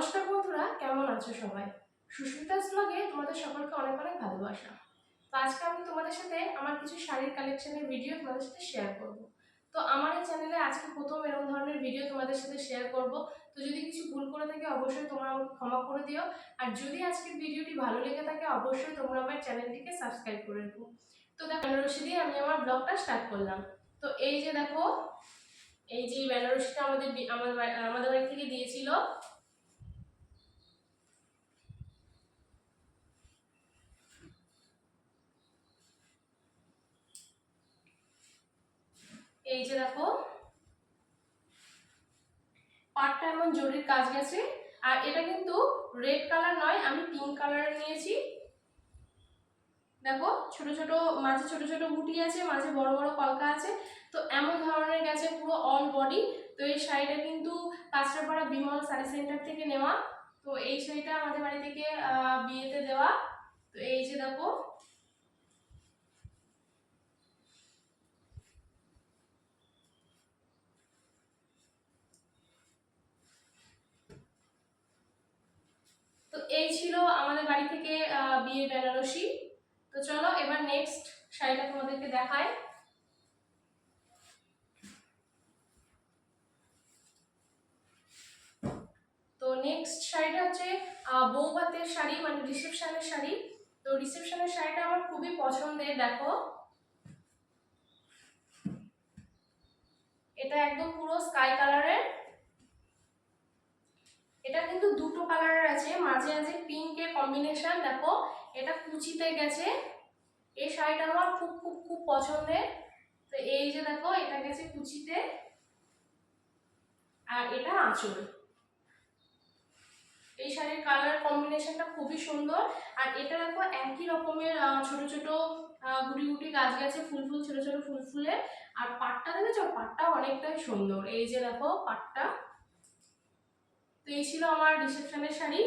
নমস্কার বন্ধুরা, কেমন আছো সবাই? সুস্মিতাস ব্লগে তোমাদের সকলকে অনেক অনেক ভালোবাসা। তো আজকে আমি তোমাদের সাথে আমার কিছু শাড়ির কালেকশনের ভিডিও তোমাদের সাথে শেয়ার করব। তো আমার এই চ্যানেলে আজকে প্রথম এরকম ধরনের ভিডিও তোমাদের সাথে শেয়ার করব। তো যদি কিছু ভুল করে থাকে অবশ্যই তোমরা আমাকে ক্ষমা করে দিও। আর যদি আজকের ভিডিওটি ভালো লেগে থাকে অবশ্যই তোমরা আমার চ্যানেলটিকে সাবস্ক্রাইব করে রেখো। তো দেখো, বেনারসি দিয়ে আমি আমার ব্লগটা স্টার্ট করলাম। তো এই যে দেখো, এই যে বেনারসিটা আমাদের বাড়ি থেকে দিয়েছিল। এই যে দেখো, পাটটা এমন জরির কাজ গেছে। আর এটা কিন্তু রেড কালার নয়, আমি পিঙ্ক কালারের নিয়েছি। দেখো, ছোট ছোট মাঝে ছোট ছোট বুটি আছে, মাঝে বড় বড় কলকা আছে। তো এমন ধরনের গেছে পুরো অল বডি। তো এই শাড়িটা কিন্তু কাঁচরাপাড়া বিমল শাড়ি সেন্টার থেকে নেওয়া। তো এই শাড়িটা আমাদের বাড়ি থেকে বিয়েতে দেওয়া। তো এই যে দেখো, তো এই ছিল আমাদের বাড়ি থেকে বিয়ে বেনারসি। তো চলো এবার নেক্সট শাড়িটা তোমাদেরকে দেখাই। তো নেক্সট শাড়িটা হচ্ছে বৌভাতের শাড়ি, মানে রিসেপশনের শাড়ি। তো রিসেপশনের শাড়িটা আমার খুবই পছন্দের। দেখো, এটা একদম পুরো স্কাই কালারের। এটা কিন্তু দুটো কালারের আছে, মাঝে আছে পিঙ্কের কম্বিনেশন। দেখো, এটা কুচিতে গেছে। এই শাড়িটা আমার খুব খুব খুব পছন্দের। তো এই যে দেখো, এটা গেছে কুচিতে, আর এটা আঁচল। এই শাড়ির কালার কম্বিনেশনটা খুবই সুন্দর। আর এটা দেখো, একই রকমের ছোট ছোট গুটি গুটি গাছ গেছে, ফুল ফুল ছোট ছোট ফুল ফুলের। আর পাটটা দেখেছো, পাটটা অনেকটাই সুন্দর। এই যে দেখো পাটটা। তো এই ছিল আমার রিসেপশনের শাড়ি।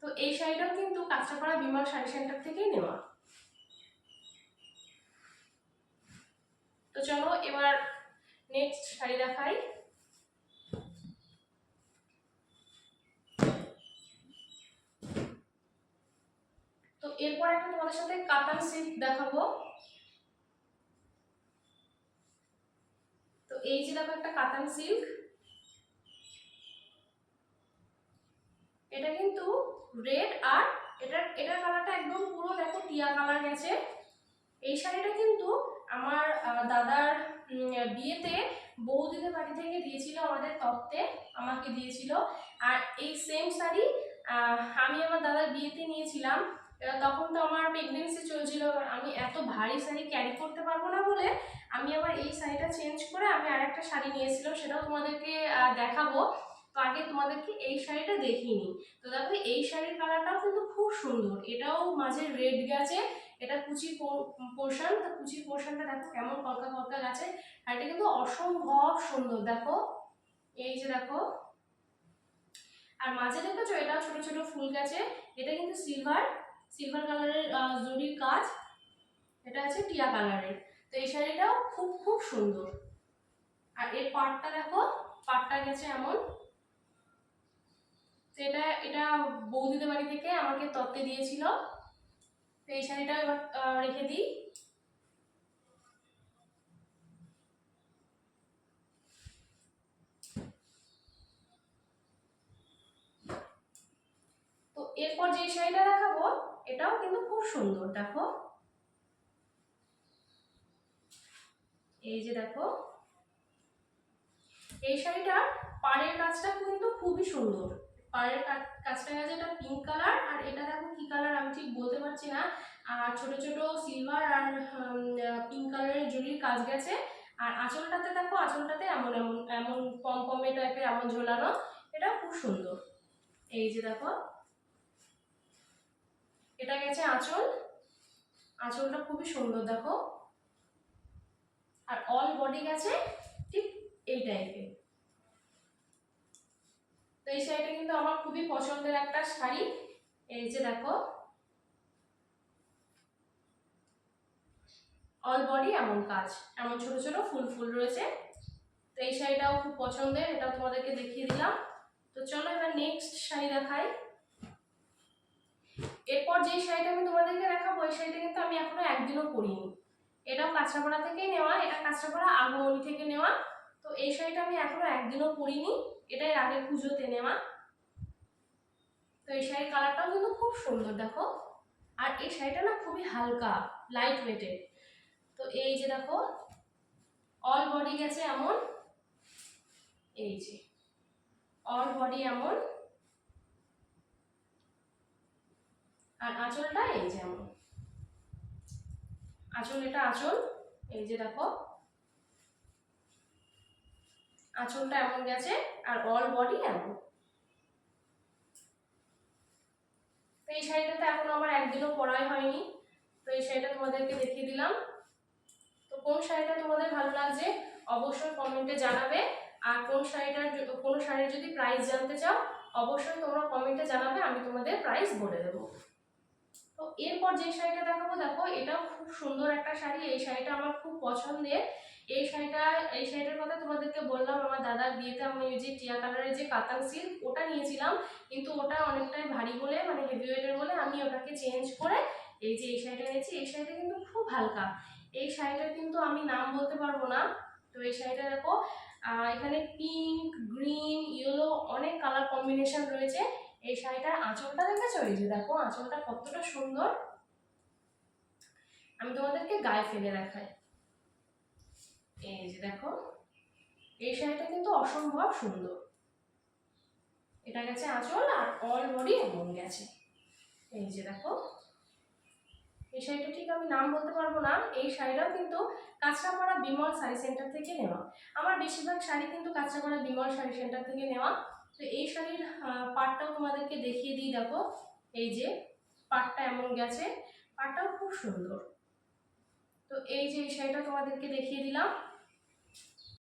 তো এই শাড়িটাও কিন্তু কাঁচরাপাড়া বিমল শাড়ি সেন্টার থেকেই নেওয়া। তো চলো এবার নেক্সট শাড়ি দেখাই। তো এরপর একটা তোমাদের সাথে কাতান সিল্ক দেখাবো। তো এই যে দেখো, একটা কাতান সিল্ক। এটা কিন্তু রেড, আর এটার কালারটা একদম পুরো দেখো টিয়া কালার গেছে। এই শাড়িটা কিন্তু আমার দাদার বিয়েতে বৌদিদের বাড়ি থেকে দিয়েছিল, আমাদের তত্ত্বে আমাকে দিয়েছিল। আর এই সেম শাড়ি আমি আমার দাদার বিয়েতে নিয়েছিলাম। তখন তো আমার প্রেগনেন্সি চলছিল, আমি এত ভারী শাড়ি ক্যারি করতে পারবো না বলে আমি আবার এই শাড়িটা চেঞ্জ করে আমি আরেকটা শাড়ি নিয়েছিলাম, সেটাও তোমাদেরকে দেখাবো। তো আগে তোমাদেরকে এই শাড়িটা দেখিয়ে নিই। তো দেখো, এই শাড়ির কালারটাও কিন্তু খুব সুন্দর। এটাও মাঝে রেড গেছে। এটা কুচি পোর্শন। তো কুচির পোর্শনটা দেখো কেমন কলকা কলকা গেছে। আর এটা কিন্তু অসম্ভব সুন্দর। দেখো, এই যে দেখো, আর মাঝে দেখেছো এটাও ছোট ছোট ফুল গেছে। এটা কিন্তু সিলভার সিলভার কালারের জরির কাজ। এটা আছে টিয়া কালারের। তো এই শাড়িটাও খুব খুব সুন্দর। আর এর পাটটা দেখো, পাটটা গেছে এমন। তো এটা এটা বৌদিদের বাড়ি থেকে আমাকে তত্ত্বে দিয়েছিল। তো এই শাড়িটা এবার রেখে দিই। তো এরপর যে শাড়িটা দেখাবো, এটাও কিন্তু খুব সুন্দর। দেখো, এই যে দেখো, এই শাড়িটার পাড়ের কাজটা কিন্তু খুবই সুন্দর। পাড়ের কাজটা গেছে, এটা পিঙ্ক কালার। আর এটা দেখো কি কালার আমি ঠিক বলতে পারছি না। আর ছোট ছোট সিলভার আর পিঙ্ক কালারের জরির কাজ গেছে। আর আঁচলটাতে দেখো, আঁচলটাতে এমন এমন এমন পমপমে টাইপের এমন ঝোলানো। এটা খুব সুন্দর। এই যে দেখো, এটা গেছে আঁচল। আঁচলটা খুবই সুন্দর দেখো। আর অল বডি গেছে ঠিক এই টাইপের। তো এই শাড়িটা কিন্তু আমার খুবই পছন্দের একটা শাড়ি। এই যে দেখো, অল বডি এমন কাজ, এমন ছোট ছোট ফুল ফুল রয়েছে। তো এই শাড়িটাও খুব পছন্দের, এটাও তোমাদেরকে দেখিয়ে দিলাম। তো তো চলো এবার নেক্সট শাড়ি দেখাই। এরপর যে শাড়িটা আমি তোমাদেরকে দেখাবো ওই শাড়িটা কিন্তু আমি এখনো একদিনও পরিনি। এটাও কাঁচরাপাড়া থেকেই নেওয়া, এটা কাঁচরাপাড়া আগমনী থেকে নেওয়া। তো এই শাড়িটা আমি এখনো একদিনও পরিনি, এটাই আগের পুজোতে নেওয়া। তো এই শাড়ির কালারটাও কিন্তু খুব সুন্দর দেখো, আর এই শাড়িটা না খুবই হালকা, লাইট ওয়েটের। তো এই যে দেখো অল বডি গেছে এমন, এই যে অল বডি এমন, আর আঁচলটা এই যে এমন, আঁচল এটা আঁচল, এই যে দেখো আঁচলটা এমন গেছে আর অল বডি এমন। তো এই শাড়িটাতে এখন আমার একদিনও পরাই হয়নি, তো এই শাড়িটা তোমাদেরকে দেখিয়ে দিলাম। তো কোন শাড়িটা তোমাদের ভালো লাগছে অবশ্যই কমেন্টে জানাবে, আর কোন শাড়ির যদি প্রাইস জানতে চাও অবশ্যই তোমরা কমেন্টে জানাবে, আমি তোমাদের প্রাইস বলে দেবো। তো এরপর যে শাড়িটা দেখাবো দেখো, এটাও খুব সুন্দর একটা শাড়ি, এই শাড়িটা আমার খুব পছন্দের। এই শাড়িটার কথা তোমাদেরকে বললাম, আমার দাদার বিয়েতে আমি ওই যে টিয়া কালারের যে কাতান সিল্ক ওটা নিয়েছিলাম, কিন্তু ওটা অনেকটাই ভারী বলে মানে হেভি ওয়েটের বলে আমি ওটাকে চেঞ্জ করে এই যে এই শাড়িটা নিয়েছি। এই শাড়িটা কিন্তু খুব হালকা, এই শাড়িটার কিন্তু আমি নাম বলতে পারবো না। তো এই শাড়িটা দেখো এখানে পিঙ্ক, গ্রিন, ইয়েলো অনেক কালার কম্বিনেশন রয়েছে। এই শাড়িটার আঁচলটা দেখেছো, এই যে দেখো আঁচলটা কতটা সুন্দর, আমি তোমাদেরকে গায়ে ফেলে দেখাই। এই যে দেখো এই শাড়িটা কিন্তু অসম্ভব সুন্দর, এটা গেছে আঁচল আর অল বডি এমন গেছে। এই যে দেখো এই শাড়িটা ঠিক আমি নাম বলতে পারবো না। এই শাড়িটাও কিন্তু কাঁচরাপাড়া বিমল শাড়ি সেন্টার থেকে নেওয়া, আমার বেশিরভাগ শাড়ি কিন্তু কাঁচরাপাড়া বিমল শাড়ি সেন্টার থেকে নেওয়া। তো এই শাড়ির পাটটাও তোমাদেরকে দেখিয়ে দিই দেখো, এই যে পাটটা এমন গেছে, পাটটাও খুব সুন্দর। তো এই যে এই শাড়িটা তোমাদেরকে দেখিয়ে দিলাম।